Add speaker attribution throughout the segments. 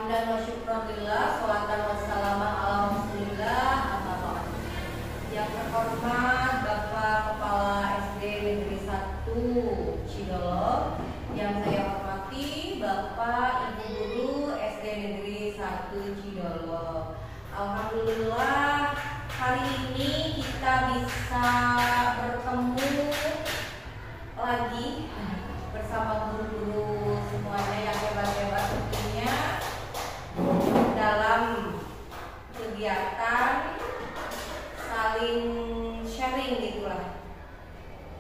Speaker 1: Hamdan wa syukranillah, sholatan wassalaman ala rasulillah, amma ba'd. Yang terhormat Bapak Kepala SD Negeri 1 Cidolo, yang saya hormati Bapak Ibu Guru SD Negeri 1 Cidolo. Alhamdulillah hari ini kita bisa bertemu lagi bersama guru-guru semuanya yang hebat-hebat tentunya dalam kegiatan saling sharing gitulah,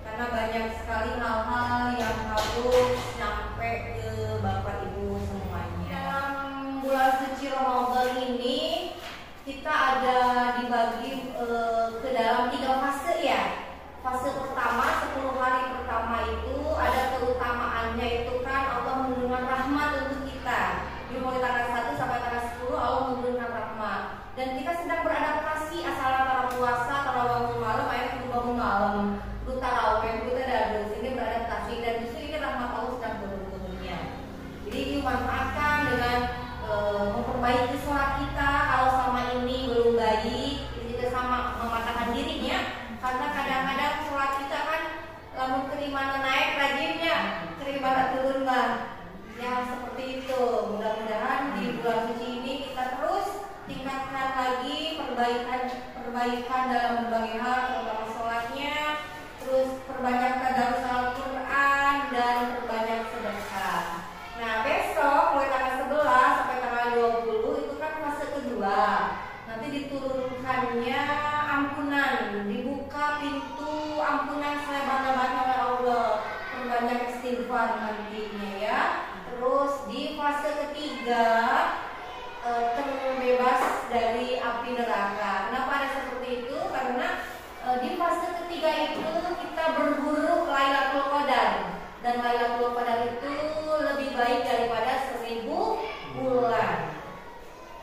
Speaker 1: karena banyak sekali hal-hal yang harus nyampe ke Bapak Ibu semuanya. Dalam bulan suci Ramadan ini kita ada dibagi ke dalam 3 fase ya. Fase pertama 10 hari pertama itu ada keutamaannya, itu kan Allah menurunkan rahmat untuk kita. Di mulai tanggal 1 sampai tanggal 10 Allah menurunkan rahmat. Dan kita sedang beradaptasi asal antara puasa, tarawih malam, akhirnya bangun malam, dulu tarawih, dulu tadabur, ini beradaptasi dan justru ini rahmat Allah sedang turun-turunnya. Jadi dimanfaatkan dengan memperbaiki sholat kita kalau selama ini belum baik, itu juga sama mematahkan dirinya, karena kadang-kadang sholat kita kan lamun keimanan naik rajinnya, keimanan turun kan. Ya seperti itu. Mudah-mudahan di bulan suci ini kita terus tingkatkan lagi perbaikan dalam berbagai hal, terutama sholatnya, terus perbanyak tadarus Al-Quran dan perbanyak sedekah. Nah besok mulai tanggal 11 sampai tanggal 20 itu kan fase kedua. Nanti diturunkannya ampunan, dibuka pintu ampunan selebar-lebarnya oleh Allah, perbanyak istighfar nantinya ya. Terus di fase ketiga terbebas dari api neraka. Kenapa ada seperti itu? Karena di fase ketiga itu kita berburu Lailatul Qadar, dan Lailatul Qadar itu lebih baik daripada 1000 bulan.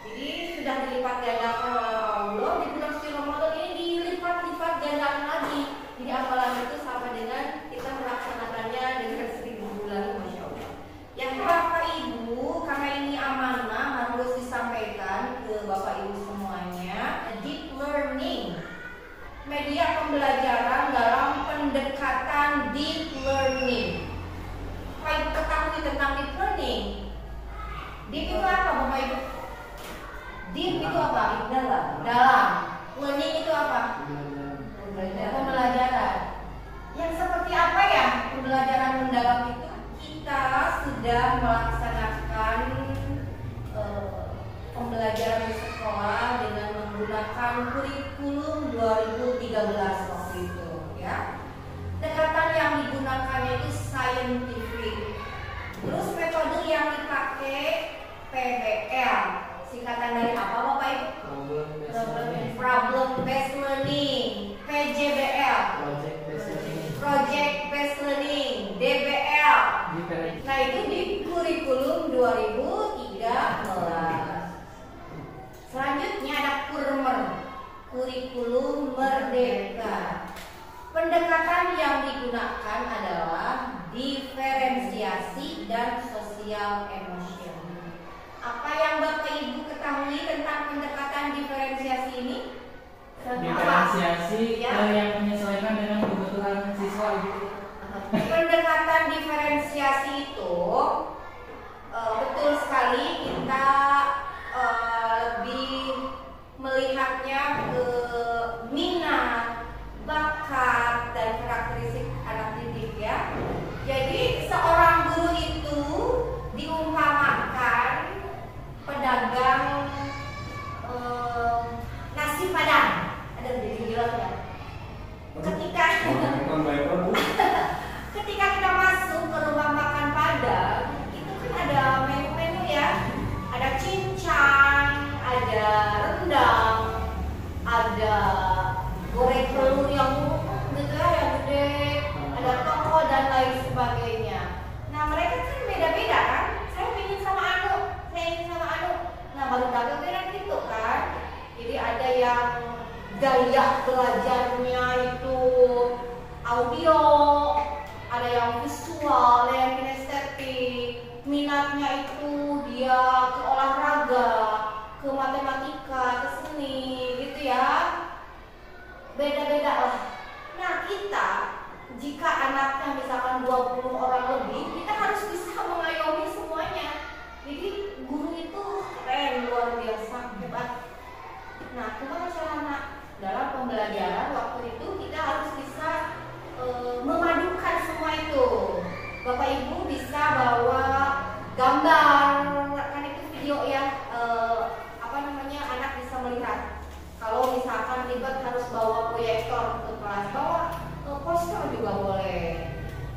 Speaker 1: Jadi sudah dilipat gandakan oleh Allah di bulan suci Ramadan ini, dilipat-lipat gandakan lagi. Jadi amalan itu sama dengan kita melaksanakannya dengan 1000 bulan, masya Allah. Yang Bapak Ibu, karena ini amanah harus disampaikan ke Bapak Ibu semuanya. Deep learning, media pembelajaran dalam pendekatan deep learning. Bapak Ibu ketahui tentang deep learning? Deep itu apa Bapak Ibu? Deep itu apa? Dalam. Learning itu apa? Pembelajaran. Yang seperti apa ya pembelajaran mendalam itu? Kita sudah melaksanakan pembelajaran di sekolah dengan menggunakan kurikulum 2013 waktu itu ya. Pendekatan yang digunakannya itu scientific. Terus metode yang dipakai PBL. Singkatan dari apa Bapak Ibu? Problem based learning. PJBL. Project based learning. DBL. Nah itu di kurikulum 2013. Selanjutnya ada KURMER, kurikulum merdeka. Pendekatan yang digunakan adalah diferensiasi dan sosial emosional. Apa yang Bapak Ibu ketahui tentang pendekatan diferensiasi ini?
Speaker 2: Diferensiasi yang menyesuaikan dengan kebutuhan siswa.
Speaker 1: Pendekatan diferensiasi itu betul sekali kita lebih melihatnya ke minat, bakat, dan karakteristik anak didik ya. Jadi seorang guru itu diumpamakan pedagang nasi padang. Ada jadi gila ya. Ketika kita masuk ke rumah makan padang, itu kan ada menu-menu ya. Ada cincang, ada rendang, ada goreng telur yang gitu ya, yang gede, ada toko dan lain sebagainya. Nah mereka kan beda-beda kan. Saya ingin sama anu, saya ingin sama anu. Nah baru dagang kan gitu kan. Jadi ada yang gaya belajarnya itu audio, ada yang visual, ada yang kinestetik, minatnya itu dia ke olahraga beda-beda lah. Nah, kita jika anaknya misalkan 20 orang lebih, kita harus bisa mengayomi semuanya. Jadi guru itu keren, luar biasa, hebat. Nah, gimana caranya? Dalam pembelajaran waktu itu kita harus bisa memadukan semua itu. Bapak Ibu bisa bawa gambar, kan itu video ya, anak bisa melihat. Kalau misalkan ribet harus bawa proyektor ke kelas, bawa poster juga boleh.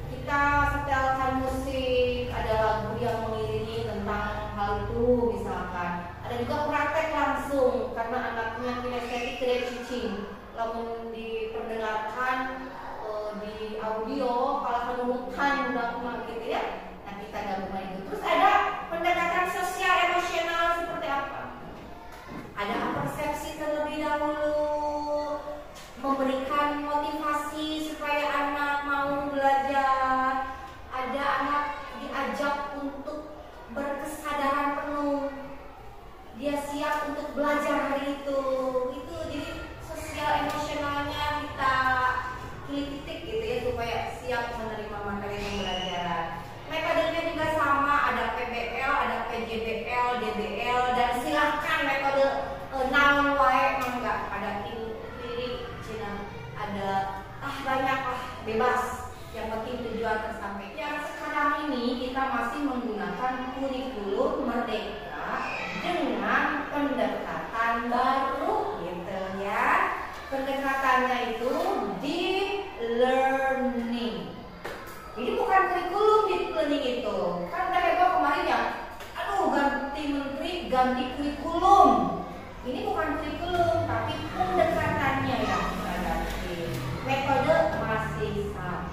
Speaker 1: Kita setelkan musik, ada lagu yang mengiringi tentang hal itu misalkan. Ada juga praktek langsung karena anaknya kinestetik tidak cicing. Lamun diperdengarkan di audio, kalau menemukan gitu ya. Nah, kita gabungkan itu. Terus ada pendekatan sosial emosional seperti apa? Ada persepsi terlebih dahulu, memberikan motivasi supaya anak mau belajar. Ada anak diajak untuk berkesadaran penuh, dia siap untuk belajar hari itu. Itu jadi sosial emosionalnya kita titik gitu ya, supaya siap menerima materi pembelajaran. Metodenya juga sama, ada PBL, ada PJBL, DBL, dan silahkan metode naon wae mangga, ada kiri Cina, ada banyak lah, bebas. Yang penting tujuan tersampai. Yang sekarang ini kita masih menggunakan kurikulum merdeka dengan pendekatan baru gitu ya. Pendekatannya itu deep learning. Ini bukan kurikulum deep learning itu. Kan udah heboh kemarin ya. Aduh, ganti menteri, ganti kurikulum. Ini bukan kurikulum, tapi pendekatannya yang berganti. Metode masih sama.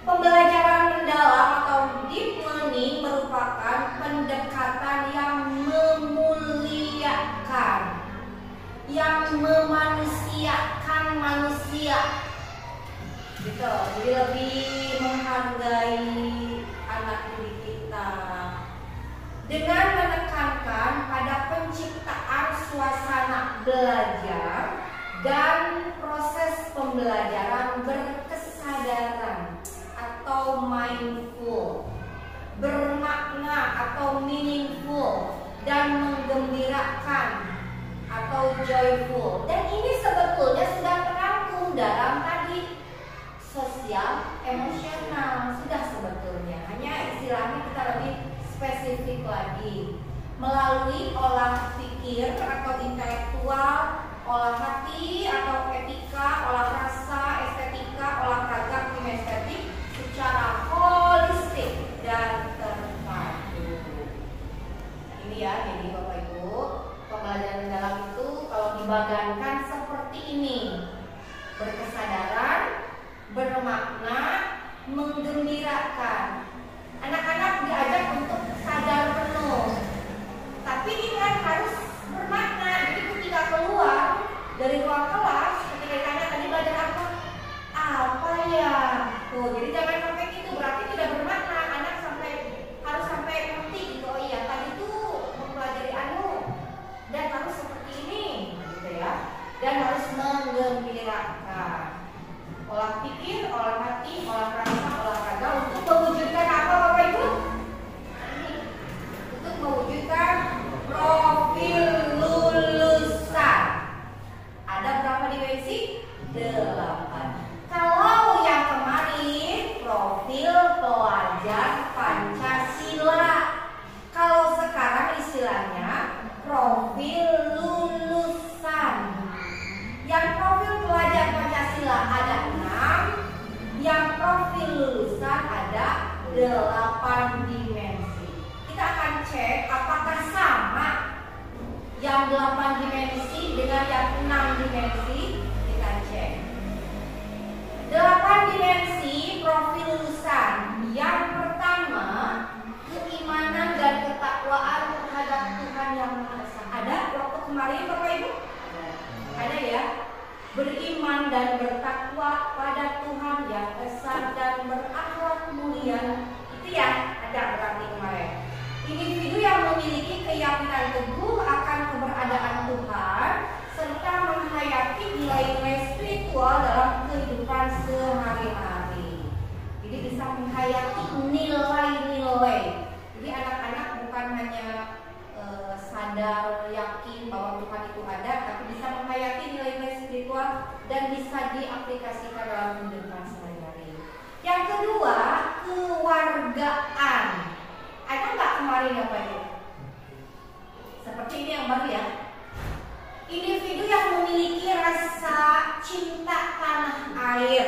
Speaker 1: Pembelajaran mendalam atau deep learning merupakan pendekatan yang memuliakan, yang memanusiakan manusia. Gitu. Jadi lebih menghargai anak didik kita dengan menekankan pada penciptaan suasana belajar dan proses pembelajaran berkesadaran atau mindful, bermakna atau meaningful, dan menggembirakan atau joyful. Dan ini sebetulnya sudah terangkum dalam tadi sosial emosional, sudah sebetulnya, hanya istilahnya kita lebih spesifik lagi melalui olah pikir atau intelektual, olah hati atau etika, olah rasa, estetika, olahraga, kinestetik secara holistik dan terpadu. Ini ya, jadi Bapak Ibu, pembelajaran dalam itu kalau dibagankan seperti ini: berkesadaran, bermakna, menggembirakan. Anak-anak diajak untuk sadar penuh, tapi ingat harus bermakna. Jadi ketika keluar dari ruang kelas, ketika ditanya tadi belajar apa? Apa ya? Tuh, jadi jangan sampai gitu, berarti tidak bermakna. Anak harus sampai ngerti gitu. Oh iya, tadi tuh mempelajari dan harus seperti ini, gitu ya. Dan harus menggembirakan. Olah pikir, olah hati, olah rasa, olahraga untuk mewujudkan apa Bapak Ibu? Untuk mewujudkan profil lulusan. Ada berapa dimensi? 8. Kalau yang kemarin profil pelajar Pancasila, kalau sekarang istilahnya profil lulusan. Yang profil pelajar Pancasila ada 6, yang profil lulusan ada 8 dimensi. Kita akan cek apakah sama yang 8 dimensi dengan yang 6 dimensi. Kita cek 8 dimensi profil lulusan. Yang pertama, keimanan dan ketakwaan terhadap Tuhan Yang Maha Esa. Ada waktu kemarin Bapak Ibu? Ada ya. Beriman dan bertakwa pada Tuhan Yang Esa dan berakhlak mulia. Itu ya, ada berarti kemarin. Individu yang memiliki keyakinan teguh akan keberadaan Tuhan serta menghayati nilai aplikasikan dalam kehidupan sehari-hari. Yang kedua, kewargaan. Ada nggak kemarin ya Pak Ibu? Seperti ini yang baru ya. Individu yang memiliki rasa cinta tanah air,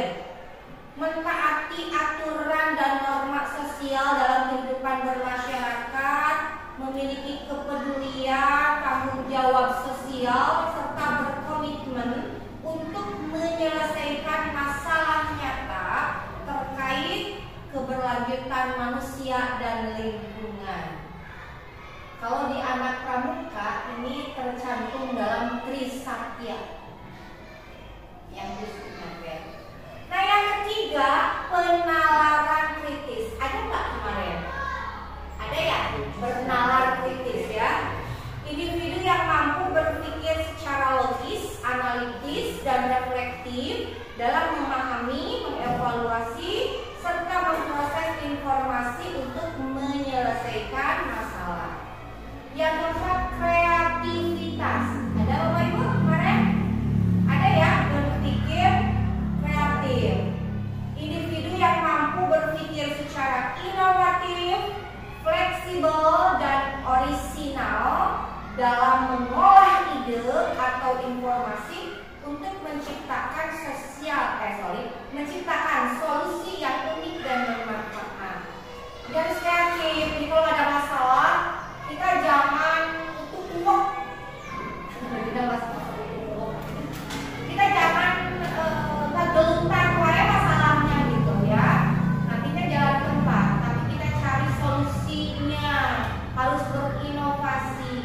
Speaker 1: mentaati aturan dan norma sosial dalam kehidupan bermasyarakat, memiliki kepedulian, tanggung jawab sosial, serta berkomitmen untuk menyelesaikan masalah nyata terkait keberlanjutan manusia dan lingkungan. Kalau di anak pramuka ini tercantum dalam Trisakya yang disebutkan. Nah yang ketiga, penalaran kritis. Ada nggak kemarin? Ada ya? Bernalar kritis ya. Individu yang mampu berpikir secara logis, analitis, dan reflektif dalam memahami, mengevaluasi, serta memproses informasi untuk menyelesaikan masalah. Yang keempat, kreativitas. Ada Bapak Ibu kemarin? Ada ya, berpikir kreatif. Individu yang mampu berpikir secara inovatif, fleksibel, dan orisinal dalam mengolah ide atau informasi untuk menciptakan solusi yang unik dan bermanfaat. Dan kreatif. Jadi kalau ada masalah, kita jangan tutup uang. Kita jangan ngegelutan wae masalahnya gitu ya. Nantinya jalan tempat, tapi kita cari solusinya. Harus berinovasi,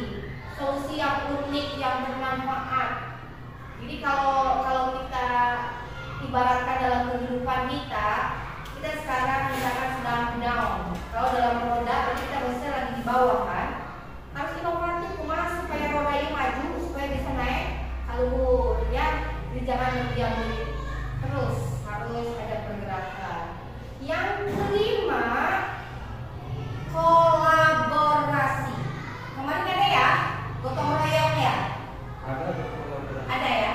Speaker 1: solusi yang unik, yang bermanfaat. Jadi kalau kita ibaratkan dalam kehidupan kita sekarang misalkan sedang down. Kalau dalam roda berarti kita biasanya lagi di bawah kan. Harus inovatif kumaha supaya rodanya maju, supaya bisa naik luhur ya. Jadi jangan diam terus, harus ada pergerakan. Yang kelima, kolaborasi. Kemarin ada ya, gotong royong ya. Ada ya.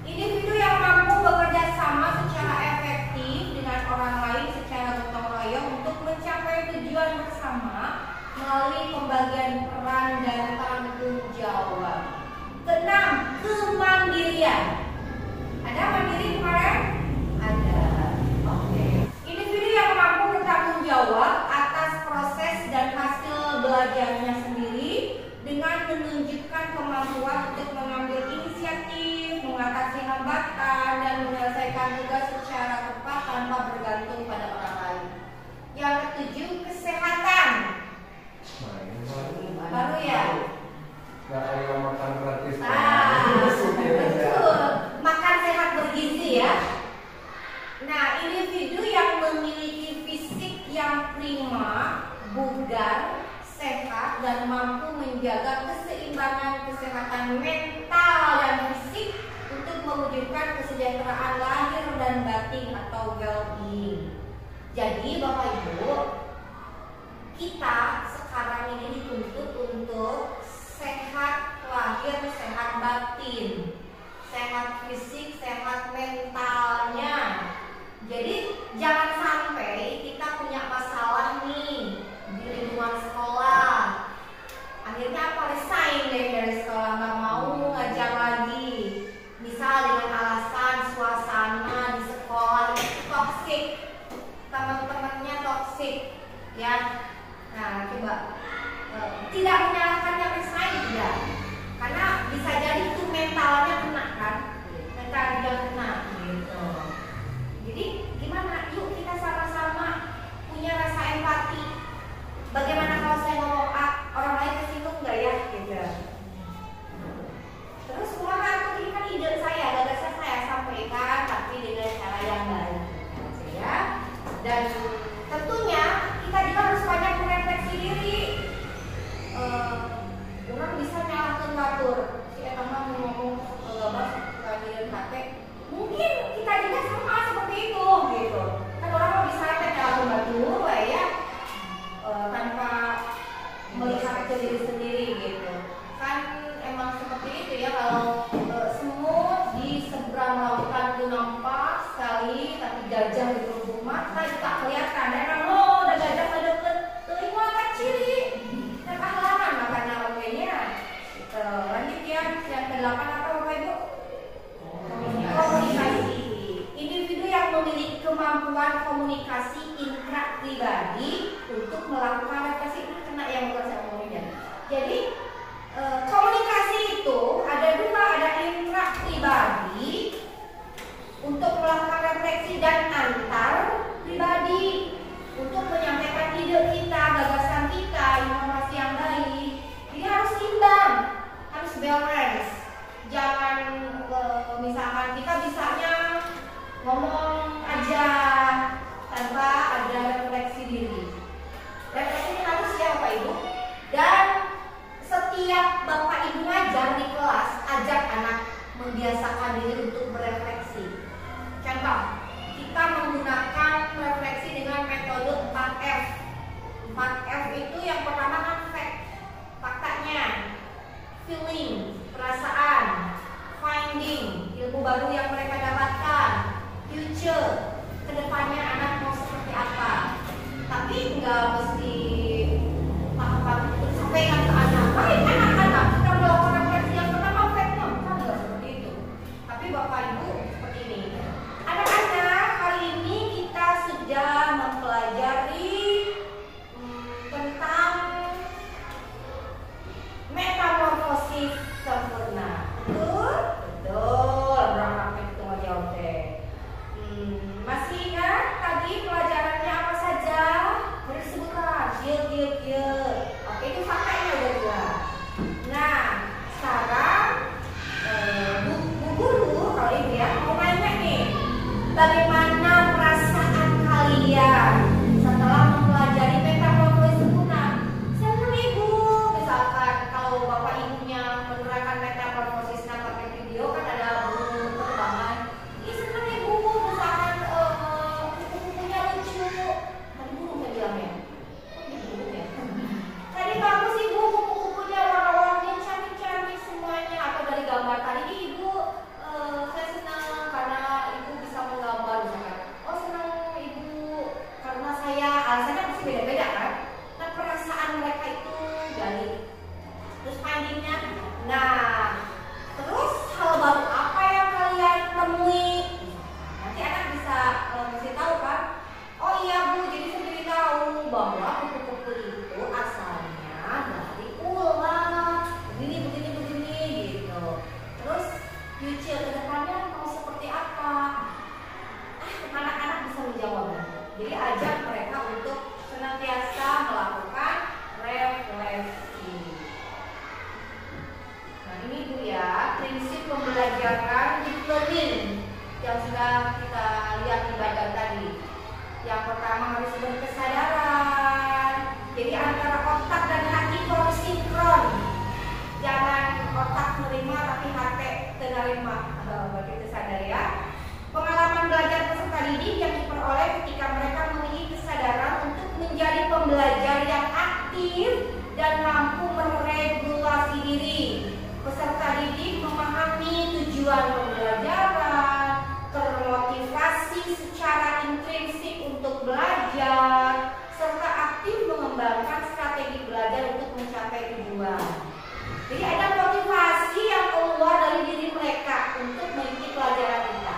Speaker 1: Individu yang mampu bekerja sama secara efektif dengan orang lain secara gotong royong untuk mencapai tujuan bersama melalui pembagian peran dan tanggung jawab. Keenam, kemandirian. Ada mandiri kemarin? Ada. Oke. Individu yang mampu bertanggung jawab atas proses dan hasil belajarnya sendiri dengan menunjukkan kemampuan untuk mengambil inisiatif, mengatasi hambatan, dan menyelesaikan tugas secara tepat tanpa bergantung pada orang lain. Yang ketujuh, kesehatan. Baru ya?
Speaker 3: Gak ada makan gratis.
Speaker 1: Betul. Makan sehat bergizi ya. Nah, individu yang memiliki fisik yang prima, bugar, sehat, dan mampu menjaga keseimbangan kesehatan mental dan fisik untuk mewujudkan kesejahteraan lahir dan batin atau well-being. Jadi Bapak Ibu, kita sekarang ini dituntut untuk sehat lahir, sehat batin, sehat fisik, sehat mentalnya. Jadi jangan sampai kita punya masalah nih di lingkungan sekolah. Akhirnya apa? Resign deh dari sekolah, nggak mau ngajar lagi. Misal dengan alasan suasana di sekolah toksik, teman-temannya toksik, ya. Nah coba tidak menyalahkan yang resign tidak, karena bisa jadi itu mentalnya kena kan, mental dia kena gitu. Jadi gimana? Yuk kita sama-sama punya rasa empati. Bagaimana kalau saya ngomong orang lain tersinggung nggak ya gitu. Terus kumaha ini kan ide saya, gagasan saya sampaikan tapi dengan cara yang baik gitu ya. Dan tentunya kita juga harus banyak merefleksi diri. Orang bisa nyalahkan batur si eta mah ngomong gabas kajian hate. Mungkin kita juga sama seperti itu gitu. anak F itu yang pertama kan fact, faktanya, feeling, perasaan, finding, ilmu baru yang mereka dapatkan, future, kedepannya anak mau seperti apa. Tapi nggak mesti tahapan itu sampaikan ke anak. Baik anak-anak kita melakukan refleksi yang pertama fact-nya, bukan nggak seperti itu. Tapi bapak ibu seperti ini. Anak-anak, kali ini kita sudah mempelajari tentang metamorfosis sempurna. Betul? Betul. Berapa itu ngejawab deh. Masih ingat tadi pelajarannya apa saja? Boleh disebutkan. Oke, itu faktanya udah jelas. Nah, sekarang Bu Guru kalau ini ya mau nanya nih, bagaimana perasaan kalian setelah mempelajari metamorfosis sempurna? Senang ibu, misalkan kalau bapak ibunya menerangkan metamorfosis pakai video kan ada perkembangan. Ih senang ibu, misalkan kuku-kukunya lucu. Tadi burung saya bilangnya. Oh ini burung ya. Tadi bagus ibu, kuku-kukunya warna-warni cantik-cantik semuanya. Atau dari gambar tadi ibu, saya senang karena ibu bisa menggambar misalkan. Oh senang ibu karena saya, alasannya pasti beda-beda kan. Nah perasaan mereka itu gali. Terus findingnya, nah terus hal baru apa yang kalian temui? Nanti anak bisa kasih tahu kan. Oh iya bu, jadi saya jadi tahu bahwa kupu-kupu itu asalnya dari ular. Begini gitu. Terus future kedepannya mau seperti apa? Anak-anak bisa menjawabnya. Jadi ajak mereka untuk senantiasa melakukan refleksi. Nah ini Bu ya, prinsip pembelajaran deep learning yang sudah kita lihat di bagian tadi. Yang pertama harus berkesadaran. Jadi antara otak dan hati harus sinkron. Jangan otak menerima tapi hati menerima. Begitu sadar ya. Pengalaman belajar peserta didik yang diperoleh ketika mereka memiliki kesadaran untuk menjadi pembelajar yang aktif dan mampu meregulasi diri. Peserta didik memahami tujuan pembelajaran, termotivasi secara intrinsik untuk belajar, serta aktif mengembangkan strategi belajar untuk mencapai tujuan. Jadi ada motivasi yang keluar dari diri mereka untuk mengikuti pelajaran kita.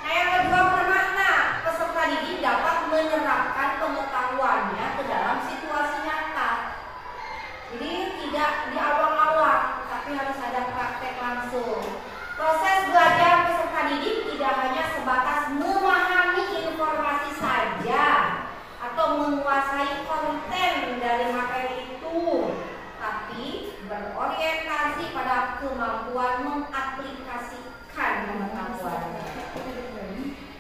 Speaker 1: Nah yang kedua bermakna, peserta didik dapat menerapkan pengetahuannya ke dalam situasi nyata. Jadi tidak diawang-awang, tapi harus ada praktek langsung. Proses belajar peserta didik tidak hanya sebatas memahami informasi saja atau menguasai konten dari materi itu, tapi berorientasi pada kemampuan mengaplikasikan pengetahuan.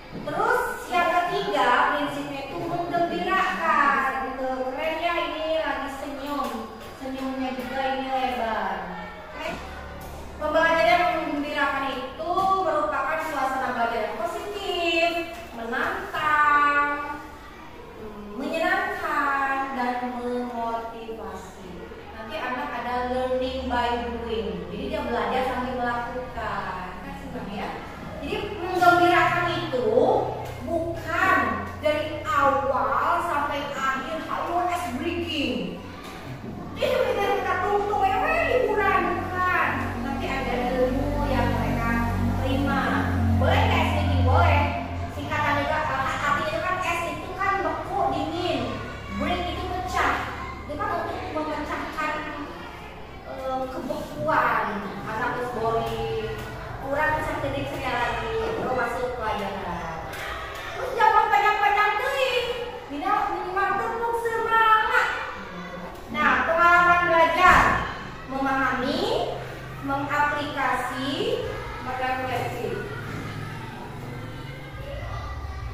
Speaker 1: Terus yang ketiga prinsipnya itu menggembirakan. Keren ya ini lagi senyum, senyumnya juga ini lebar. Pembelajaran yang menggembirakan itu merupakan suasana belajar yang positif, menantang, menyenangkan dan memotivasi. Nanti anak ada learning by doing. Jadi dia belajar sambil melakukan. Kan senang ya. Jadi menggembirakan itu bukan dari awal sampai akhir HWS breaking. Itu kita tunggu ya liburan bukan. Nanti ada ilmu yang mereka terima. Boleh nggak speaking? Boleh. Singkatan juga artinya itu kan S itu kan beku dingin. Break itu pecah. Itu kan untuk memecahkan kebekuan anak body kurang bisa tidik sekali lagi baru masuk pelajaran. Terus jangan panjang-panjang deh, minimal tentu semangat. Nah pengalaman belajar, memahami, mengaplikasi, merefleksi.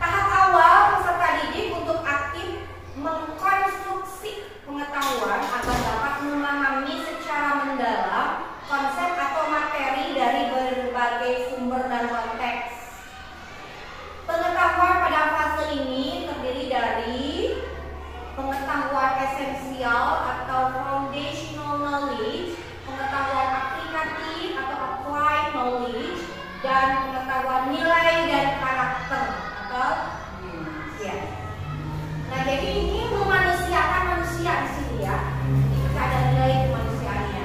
Speaker 1: Tahap awal peserta didik untuk aktif mengkonstruksi pengetahuan agar dapat memahami secara mendalam konsep atau materi dari berbagai sumber dan konteks. Pengetahuan pada fase ini terdiri dari pengetahuan pengetahuan esensial atau foundational knowledge, pengetahuan aplikatif atau applied knowledge, dan pengetahuan nilai dan karakter atau ya. Nah, jadi ini memanusiakan manusia di sini ya. Jika ada nilai kemanusiaannya.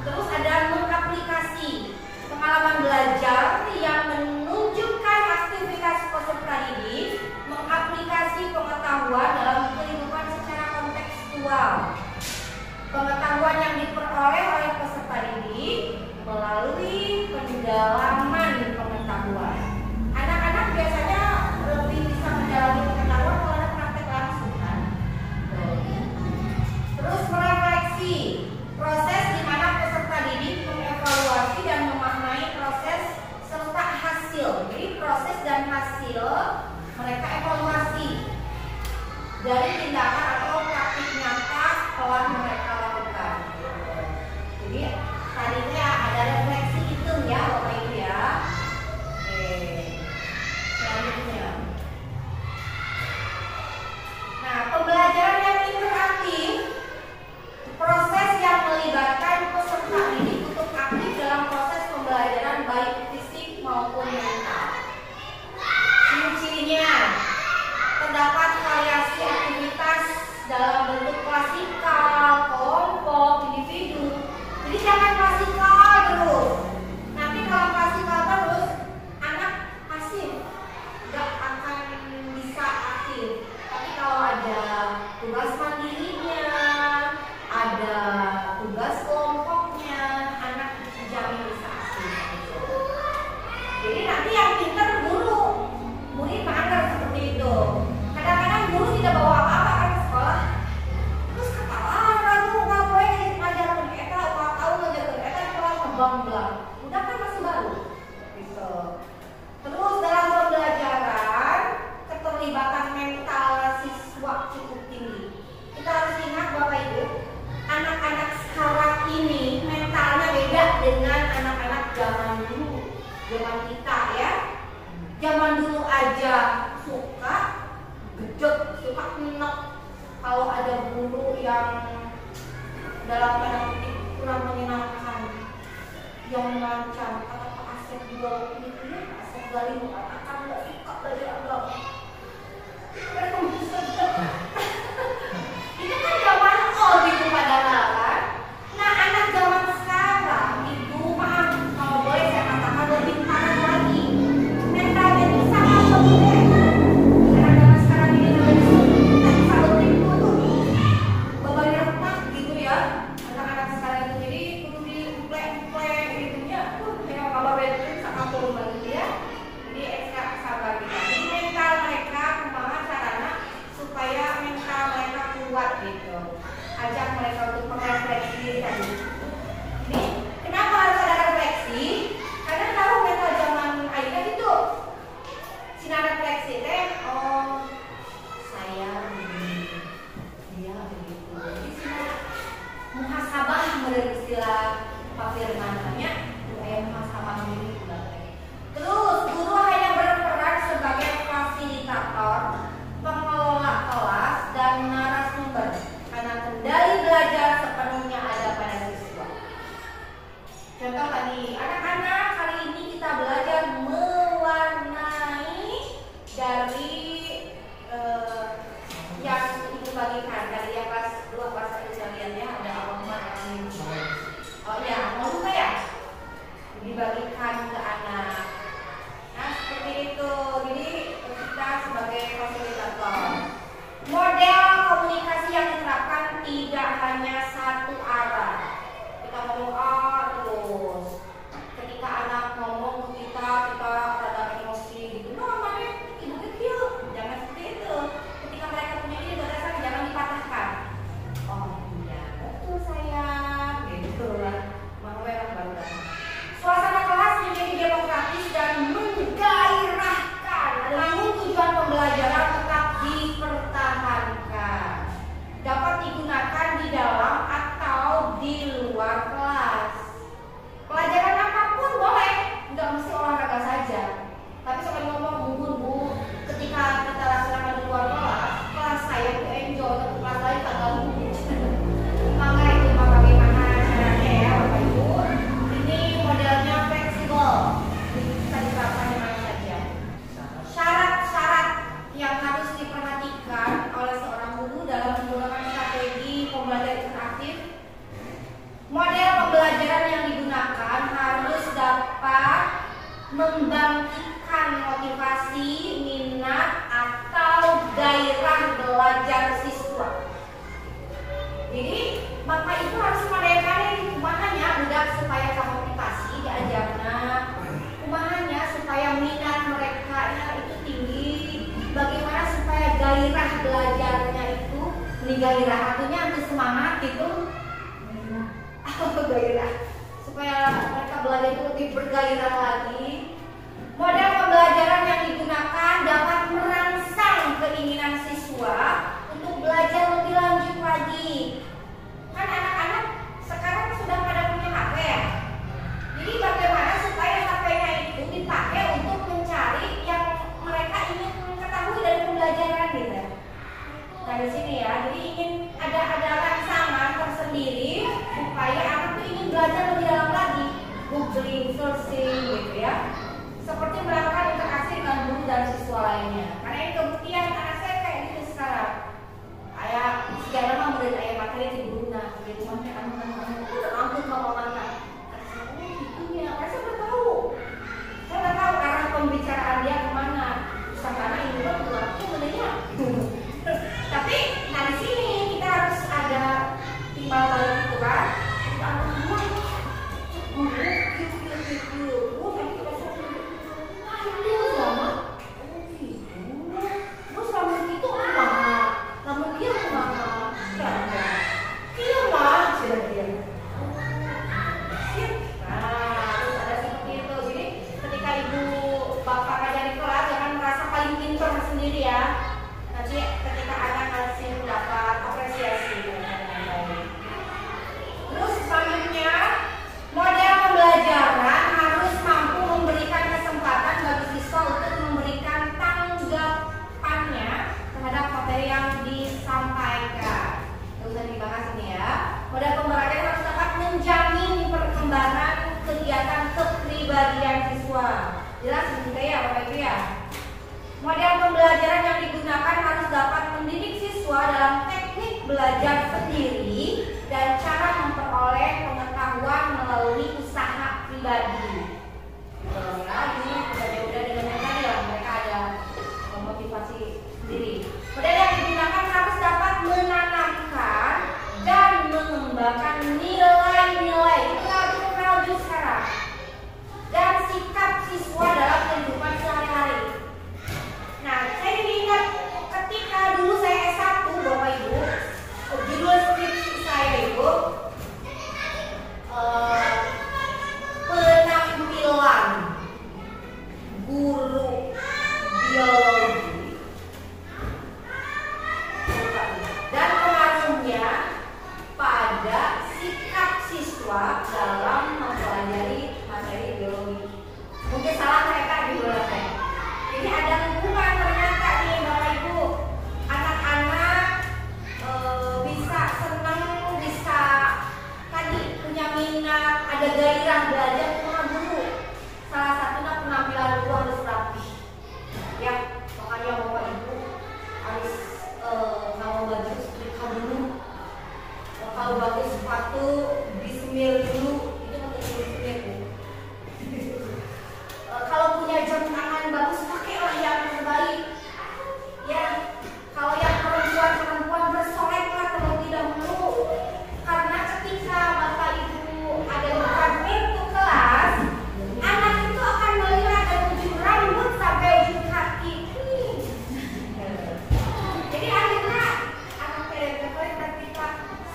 Speaker 1: Terus ada mengaplikasi pengalaman belajar yang menunjukkan aktivitas peserta didik, mengaplikasi pengetahuan dalam kehidupan secara kontekstual. Pengetahuan yang diperoleh oleh peserta didik melalui pendalaman pengetahuan. Anak-anak biasanya lebih bisa mendalami pengetahuan kalau ada praktek langsung kan. Terus merefleksi, proses di mana peserta didik mengevaluasi dan memaknai proses serta hasil. Jadi proses dan hasil mereka evaluasi dari tindakan atau praktik nyata telah mereka lakukan. Jadi tadinya ada refleksi itu ya Bapak Ibu ya. Oke. Selanjutnya. Nah, pembelajaran yang interaktif, proses yang melibatkan peserta didik untuk aktif dalam proses pembelajaran baik fisik maupun mental. Ciri-cirinya terdapat variasi aktivitas dalam bentuk klasikal, kelompok, individu. Jadi jangan klasikal terus. Nanti kalau klasikal terus, anak pasif, nggak akan bisa aktif. Tapi kalau ada tugas mandirinya, ada tugas kelompoknya, anak dijamin bisa aktif. Jadi nanti yang pintar guru, murid mager seperti itu. Kadang-kadang guru tidak bawa apa-apa kan ke sekolah. Terus kata tuh nggak boleh ngajarin kita, udah tahu ngajarin kita kalau kebang-bang. Udah kan masih baru. Gitu. Terus dalam pembelajaran keterlibatan mental siswa cukup tinggi. Kita harus ingat Bapak Ibu, anak-anak sekarang ini mentalnya beda dengan anak-anak zaman dulu, zaman kita ya. Zaman dulu aja suka gedek, suka enak kalau ada guru yang dalam tanda kutip kurang menyenangkan, yang mengancam. Kata Pak Asep juga gitu ya, Pak Asep Gali mengatakan nggak suka dari agama. Mereka bisa itu kan zaman gitu padahal kan. Nah, anak zaman sekarang itu maaf kalau boleh saya katakan lebih parah lagi. Mentalnya itu sangat berbeda. Karena zaman sekarang ini lebih selalu tuh beban retak gitu ya. Anak-anak sekarang itu jadi kudu diplek-plek gitu ya. Kayak kabar betul sangat turun lagi ya. Jadi ekstra sabar kita. Jadi mental mereka kemana caranya supaya mental mereka kuat gitu. Ajak mereka untuk merefleksi diri tadi. Ini kenapa harus ada refleksi? Karena tahu mental zaman Aida itu sinar refleksi teh, oh saya begini, dia begitu. Jadi sinar muhasabah menurut istilah Pak Firman namanya, kayak muhasabah ini. Terus guru hanya berperan sebagai fasilitator, pengelola kelas dan narasumber. Karena kendali belajar sepenuhnya ada pada siswa. Contoh tadi, anak-anak hari ini kita belajar mewarnai dari yang ibu bagikan dari yang kelas 2 kelas 1 kalian ya, ada Al-Quran ini. Oh ya, mau buka ya? Dibagikan ke anak. Nah seperti itu. Jadi kita sebagai fasilitator. Model komunikasi yang diterapkan tidak hanya satu arah. Kita ngomong A terus. Ketika anak ngomong ke kita rada emosi gitu. Nah, mana ibu kecil, jangan seperti itu. Ketika mereka punya ide berdasar, jangan dipatahkan. Oh iya, betul sayang. Gitu lah. Mau merah baru. Suasana kelas menjadi demokratis dan menggairahkan. Namun tujuan pembelajaran tetap dipertahankan. gairah hatinya untuk semangat gitu. Gairah supaya mereka belajar itu lebih bergairah lagi. Model pembelajaran yang digunakan dapat merangsang keinginan siswa untuk belajar lebih lanjut lagi. Kan anak-anak sekarang sudah pada punya HP ya. Jadi bagaimana supaya HP-nya itu dipakai untuk mencari yang mereka ingin ketahui dari pembelajaran gitu. Nah di sini ya, jadi ingin ada rangsangan tersendiri supaya anak itu ingin belajar lebih dalam lagi, googling, searching gitu ya. Seperti melakukan interaksi dengan guru dan siswa lainnya. Karena ini kebuktian anak saya kayak gitu sekarang. Kayak segala macam murid ayah materi di guru, nah di rumahnya kamu aku kalau mana. Itu ya, karena saya udah tahu. Saya udah tahu arah pembicaraan dia kemana. Karena ini kan aku sebenarnya. Tapi nah di sini kita harus ada timbal balik itu kan. Sendiri ya, nanti ketika anak ngasih dapat apresiasi dengan baik. Terus selanjutnya, model pembelajaran harus mampu memberikan kesempatan bagi siswa untuk memberikan tanggapannya terhadap materi yang disampaikan. Itu sudah dibahas ini ya. Model pembelajaran harus dapat menjamin perkembangan kegiatan kepribadian siswa. Jelas juga ya Bapak Ibu ya. Model pembelajaran yang digunakan harus dapat mendidik siswa dalam teknik belajar sendiri dan cara memperoleh pengetahuan melalui usaha pribadi. Ya, ini udah dengan yang tadi ya, mereka ada motivasi sendiri. Model yang digunakan harus dapat menanamkan dan mengembangkan nilai-nilai value sekarang dan sikap siswa dalam kehidupan sehari-hari. Nah, saya ingat ketika dulu saya S1 Bapak Ibu, judul skripsi saya itu penampilan guru biologi dan pengaruhnya pada sikap siswa dalam mempelajari materi biologi. Mungkin salah saya Kak di belakang. Jadi ada hubungan ternyata nih Bapak Ibu, anak-anak bisa senang, bisa tadi punya minat, ada gairah belajar sama guru. Salah satunya penampilan guru harus rapi. Ya, makanya Bapak Ibu harus kalau baju setrika dulu, kalau baju sepatu disemir dulu, itu untuk disemir dulu. Kalau punya jam tangan bagus pakailah yang terbaik. Ya, kalau yang perempuan bersoleklah terlebih dahulu. Karena ketika Bapak Ibu ada di depan pintu kelas, anak itu akan melihat dari ujung rambut sampai ujung kaki. Jadi akhirnya anak tertarik ketika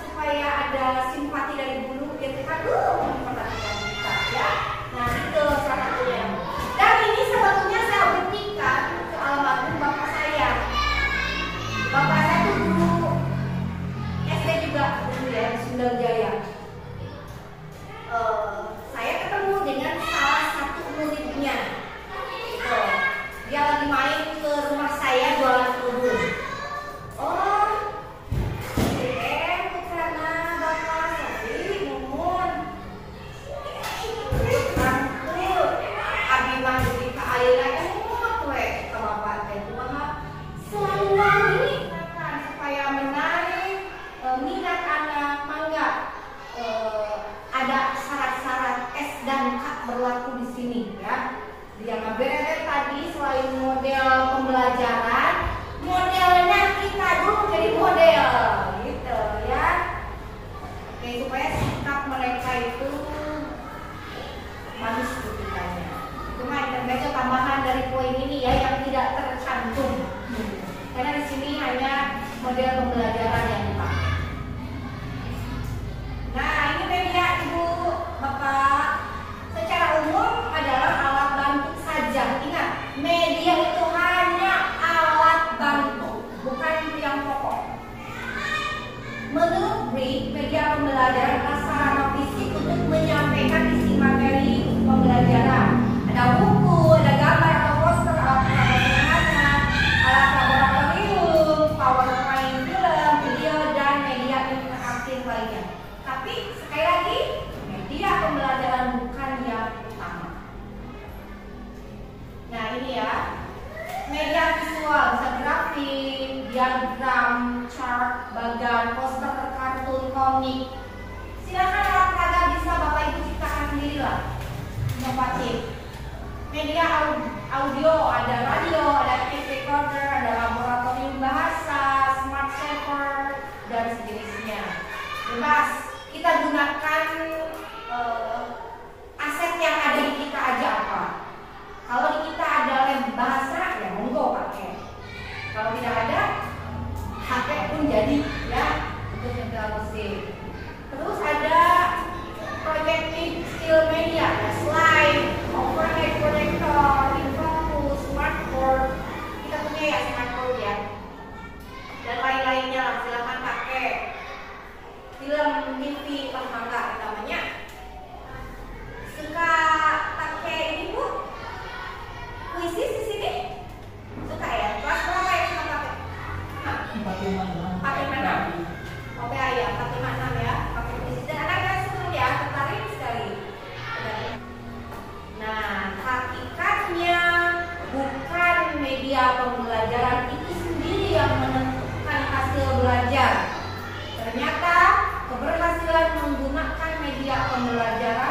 Speaker 1: supaya ada simpati dari guru, dia kan memperhatikan kita ya. Nah itu salah satunya. Dan ini sebetulnya saya buktikan ke almarhum bapak saya. Bapak saya itu guru SD juga dulu ya, di Sundang Jaya. Saya ketemu dengan salah satu muridnya. Dia lagi main ke rumah saya jualan kerudung. Oh, karena bapak saya mumun. Mandi ke air emot we ke bapak teh kumaha selalu ini supaya menarik minat anak mangga Menurut Brick, media pembelajaran adalah sarana fisik untuk menyampaikan isi materi pembelajaran. Ada buku, ada gambar atau poster, alat sederhana, alat laboratorium, PowerPoint, film, video, dan media interaktif lainnya. Tapi sekali lagi, media pembelajaran bukan yang utama. Nah ini ya, media visual bisa grafik, diagram, chart, bagan, poster, kartun, komik. Silakan alat peraga bisa Bapak Ibu ciptakan sendiri lah, inovatif. Media audio, ada radio, ada tape recorder, ada laboratorium bahasa, smart saver, dan sejenisnya. Bebas, kita gunakan aset yang ada di kita aja apa. Kalau di kita ada lem bahasa, ya monggo pakai. Kalau tidak ada, HP pun jadi ya untuk nyetel musik. Terus ada projective still media, ada slide, overhead projector, infocus, smartboard. Kita punya ya smartboard ya. Dan lain-lainnya lah, silahkan pakai. Film, TV, mangga namanya. Suka pakai ini Bu? Puisi di sini? Suka ya? Kelas berapa ya suka pakai?
Speaker 2: 45.
Speaker 1: Pakai mana? Oke ya, 46 ya. Pakai puisi. Dan anak-anak seru ya, tertarik sekali. Nah, hakikatnya bukan media pembelajaran itu sendiri yang menentukan hasil belajar. Ternyata keberhasilan menggunakan media pembelajaran